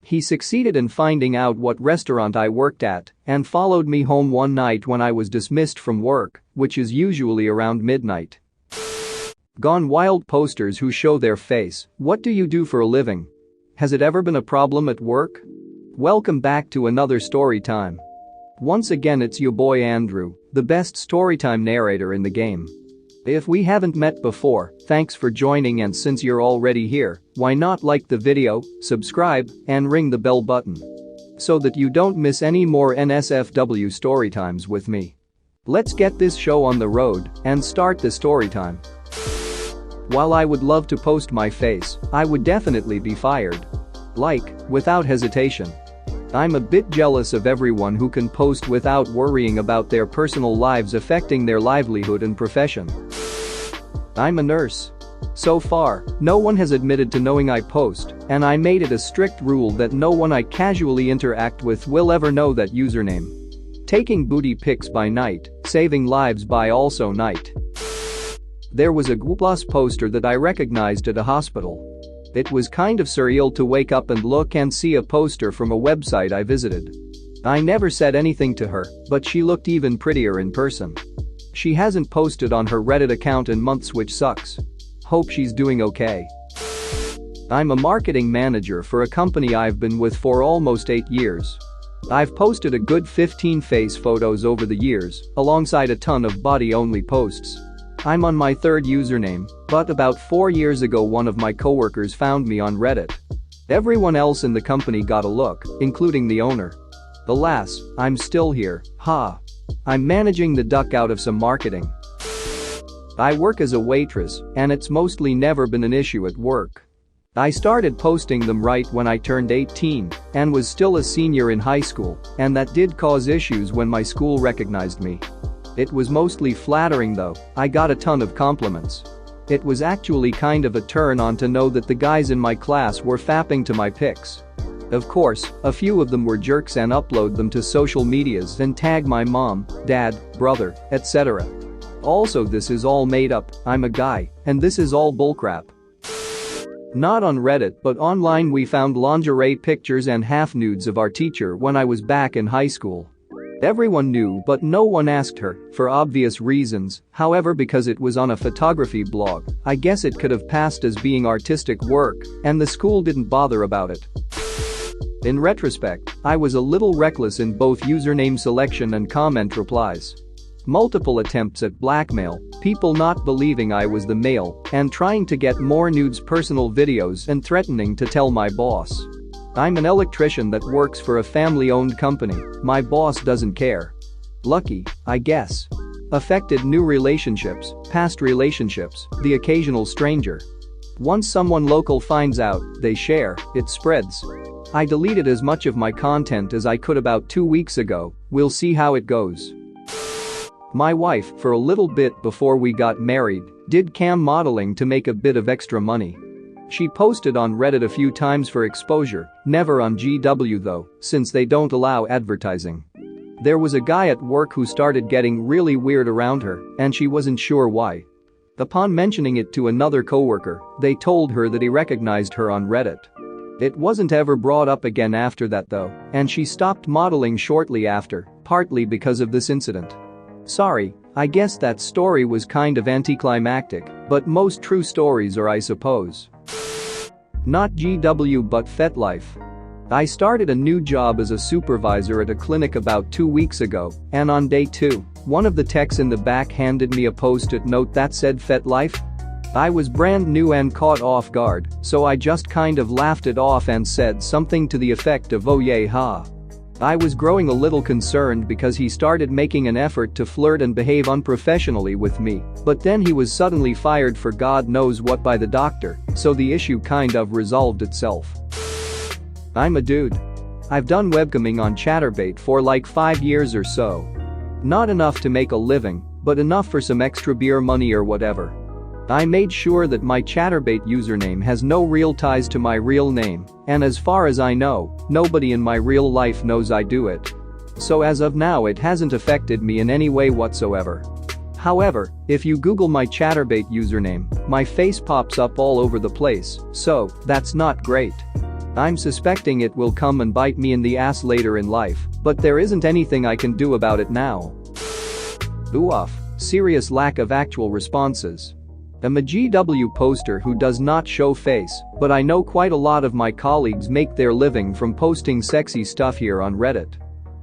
He succeeded in finding out what restaurant I worked at and followed me home one night when I was dismissed from work, which is usually around midnight. Gone wild posters who show their face. What do you do for a living? Has it ever been a problem at work? Welcome back to another story time. Once again it's your boy Andrew, the best storytime narrator in the game. If we haven't met before, thanks for joining, and since you're already here, why not like the video, subscribe, and ring the bell button so that you don't miss any more NSFW storytimes with me. Let's get this show on the road and start the storytime. While I would love to post my face, I would definitely be fired. Without hesitation. I'm a bit jealous of everyone who can post without worrying about their personal lives affecting their livelihood and profession. I'm a nurse. So far, no one has admitted to knowing I post, and I made it a strict rule that no one I casually interact with will ever know that username. Taking booty pics by night, saving lives by also night. There was a Google+ poster that I recognized at a hospital. It was kind of surreal to wake up and look and see a poster from a website I visited. I never said anything to her, but she looked even prettier in person. She hasn't posted on her Reddit account in months, which sucks. Hope she's doing okay. I'm a marketing manager for a company I've been with for almost 8 years. I've posted a good 15 face photos over the years, alongside a ton of body-only posts. I'm on my 3rd username, but about 4 years ago one of my coworkers found me on Reddit. Everyone else in the company got a look, including the owner. Alas, I'm still here, I'm managing the duck out of some marketing. I work as a waitress, and it's mostly never been an issue at work. I started posting them right when I turned 18 and was still a senior in high school, and that did cause issues when my school recognized me. It was mostly flattering though, I got a ton of compliments. It was actually kind of a turn on to know that the guys in my class were fapping to my pics. Of course, a few of them were jerks and upload them to social medias and tag my mom, dad, brother, etc. Also, this is all made up, I'm a guy, and this is all bullcrap. Not on Reddit, but online we found lingerie pictures and half nudes of our teacher when I was back in high school. Everyone knew, but no one asked her, for obvious reasons. However, because it was on a photography blog, I guess it could have passed as being artistic work, and the school didn't bother about it. In retrospect, I was a little reckless in both username selection and comment replies. Multiple attempts at blackmail, people not believing I was the male, and trying to get more nudes, personal videos, and threatening to tell my boss. I'm an electrician that works for a family-owned company. My boss doesn't care. Lucky, I guess. Affected new relationships, past relationships, the occasional stranger. Once someone local finds out, they share, it spreads. I deleted as much of my content as I could about 2 weeks ago. We'll see how it goes. My wife, for a little bit before we got married, did cam modeling to make a bit of extra money. She posted on Reddit a few times for exposure, never on GW though, since they don't allow advertising. There was a guy at work who started getting really weird around her, and she wasn't sure why. Upon mentioning it to another coworker, they told her that he recognized her on Reddit. It wasn't ever brought up again after that though, and she stopped modeling shortly after, partly because of this incident. Sorry, I guess that story was kind of anticlimactic, but most true stories are, I suppose. Not GW but FetLife. I started a new job as a supervisor at a clinic about 2 weeks ago, and on day 2, one of the techs in the back handed me a post-it note that said FetLife. I was brand new and caught off guard, so I just kind of laughed it off and said something to the effect of "oh yay ha." I was growing a little concerned because he started making an effort to flirt and behave unprofessionally with me, but then he was suddenly fired for God knows what by the doctor, so the issue kind of resolved itself. I'm a dude. I've done webcamming on Chatterbait for like 5 years or so. Not enough to make a living, but enough for some extra beer money or whatever. I made sure that my Chatterbait username has no real ties to my real name, and as far as I know, nobody in my real life knows I do it. So as of now it hasn't affected me in any way whatsoever. However, if you Google my Chatterbait username, my face pops up all over the place, so that's not great. I'm suspecting it will come and bite me in the ass later in life, but there isn't anything I can do about it now. Oof. Serious lack of actual responses. I'm a GW poster who does not show face, but I know quite a lot of my colleagues make their living from posting sexy stuff here on Reddit.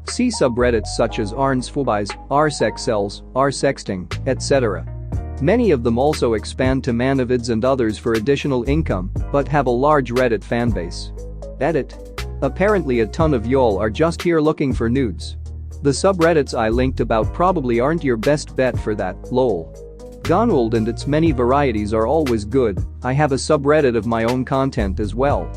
See subreddits such as r-nsfwbis, r-sexcells, r-sexting, etc. Many of them also expand to manavids and others for additional income, but have a large Reddit fanbase. Edit. Apparently a ton of y'all are just here looking for nudes. The subreddits I linked about probably aren't your best bet for that, lol. Gonwold and its many varieties are always good. I have a subreddit of my own content as well.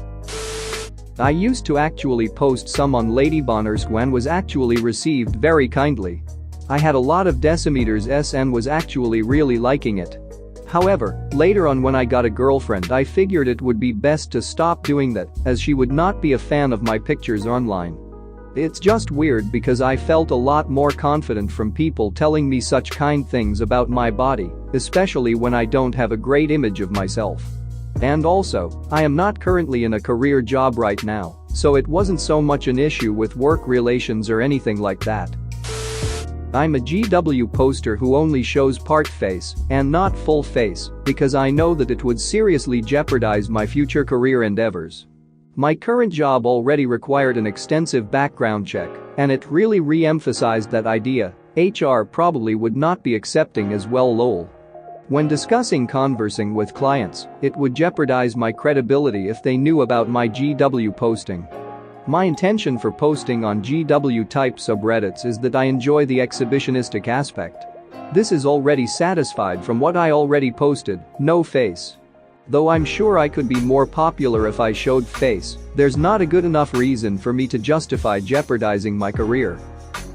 I used to actually post some on Ladybonnersk and was actually received very kindly. I had a lot of decimeters and was actually really liking it. However, later on when I got a girlfriend I figured it would be best to stop doing that as she would not be a fan of my pictures online. It's just weird because I felt a lot more confident from people telling me such kind things about my body, especially when I don't have a great image of myself. And also, I am not currently in a career job right now, so it wasn't so much an issue with work relations or anything like that. I'm a GW poster who only shows part face and not full face because I know that it would seriously jeopardize my future career endeavors. My current job already required an extensive background check, and it really re-emphasized that idea. HR probably would not be accepting as well, lol. When discussing conversing with clients, it would jeopardize my credibility if they knew about my GW posting. My intention for posting on GW-type subreddits is that I enjoy the exhibitionistic aspect. This is already satisfied from what I already posted, no face. Though I'm sure I could be more popular if I showed face, there's not a good enough reason for me to justify jeopardizing my career.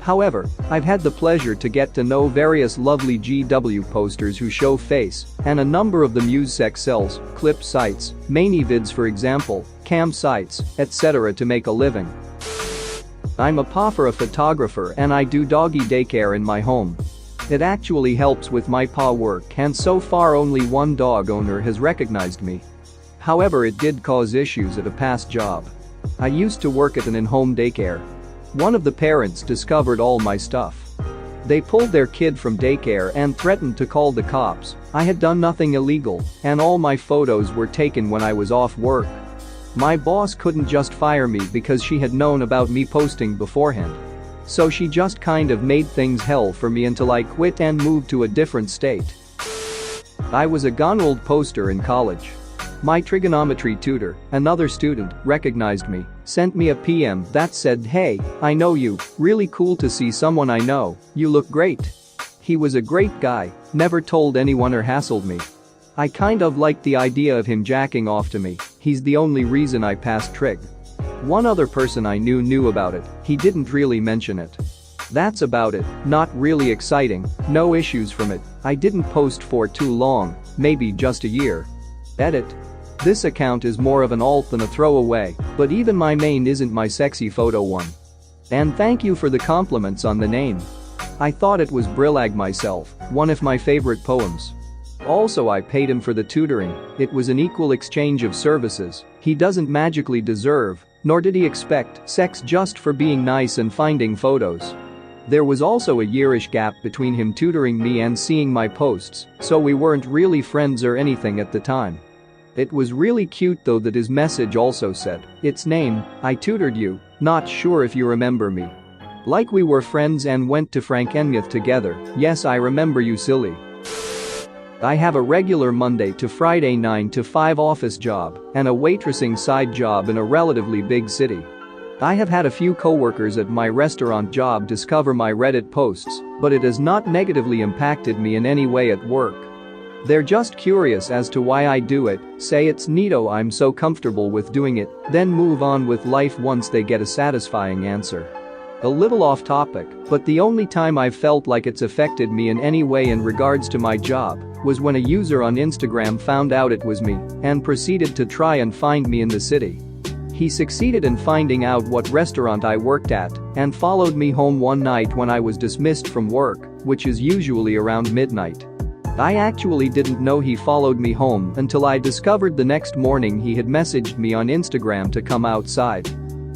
However, I've had the pleasure to get to know various lovely GW posters who show face, and a number of them use sexcells, clip sites, manivids for example, cam sites, etc. to make a living. I'm a pa for a photographer and I do doggy daycare in my home. It actually helps with my pa work and so far only one dog owner has recognized me. However, it did cause issues at a past job. I used to work at an in-home daycare. One of the parents discovered all my stuff. They pulled their kid from daycare and threatened to call the cops. I had done nothing illegal, and all my photos were taken when I was off work. My boss couldn't just fire me because she had known about me posting beforehand. So she just kind of made things hell for me until I quit and moved to a different state. I was a Gonwold poster in college. My trigonometry tutor, another student, recognized me, sent me a PM that said, "Hey, I know you, really cool to see someone I know, you look great." He was a great guy, never told anyone or hassled me. I kind of liked the idea of him jacking off to me, he's the only reason I passed trig. One other person I knew about it, he didn't really mention it. That's about it, not really exciting, no issues from it, I didn't post for too long, maybe just a year. Edit. This account is more of an alt than a throwaway, but even my main isn't my sexy photo one. And thank you for the compliments on the name. I thought it was Brillag myself, one of my favorite poems. Also I paid him for the tutoring, it was an equal exchange of services, he doesn't magically deserve, nor did he expect, sex just for being nice and finding photos. There was also a yearish gap between him tutoring me and seeing my posts, so we weren't really friends or anything at the time. It was really cute though that his message also said, "It's name, I tutored you, not sure if you remember me. Like we were friends and went to Frankenmuth together, yes I remember you silly." I have a regular Monday to Friday 9 to 5 office job and a waitressing side job in a relatively big city. I have had a few coworkers at my restaurant job discover my Reddit posts, but it has not negatively impacted me in any way at work. They're just curious as to why I do it, say it's neato I'm so comfortable with doing it, then move on with life once they get a satisfying answer. A little off topic, but the only time I've felt like it's affected me in any way in regards to my job was when a user on Instagram found out it was me and proceeded to try and find me in the city. He succeeded in finding out what restaurant I worked at and followed me home one night when I was dismissed from work, which is usually around midnight. I actually didn't know he followed me home until I discovered the next morning he had messaged me on Instagram to come outside.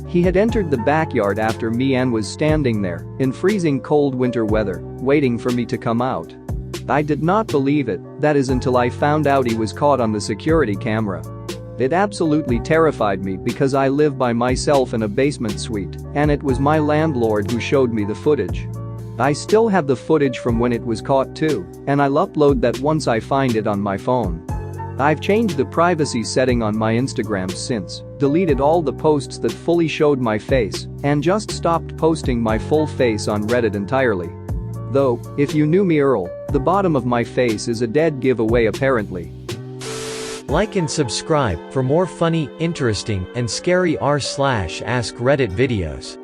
He had entered the backyard after me and was standing there, in freezing cold winter weather, waiting for me to come out. I did not believe it, that is until I found out he was caught on the security camera. It absolutely terrified me because I live by myself in a basement suite, and it was my landlord who showed me the footage. I still have the footage from when it was caught too, and I'll upload that once I find it on my phone. I've changed the privacy setting on my Instagram since, deleted all the posts that fully showed my face, and just stopped posting my full face on Reddit entirely. Though, if you knew me Earl, the bottom of my face is a dead giveaway apparently. Like and subscribe for more funny, interesting, and scary r/ask Reddit videos.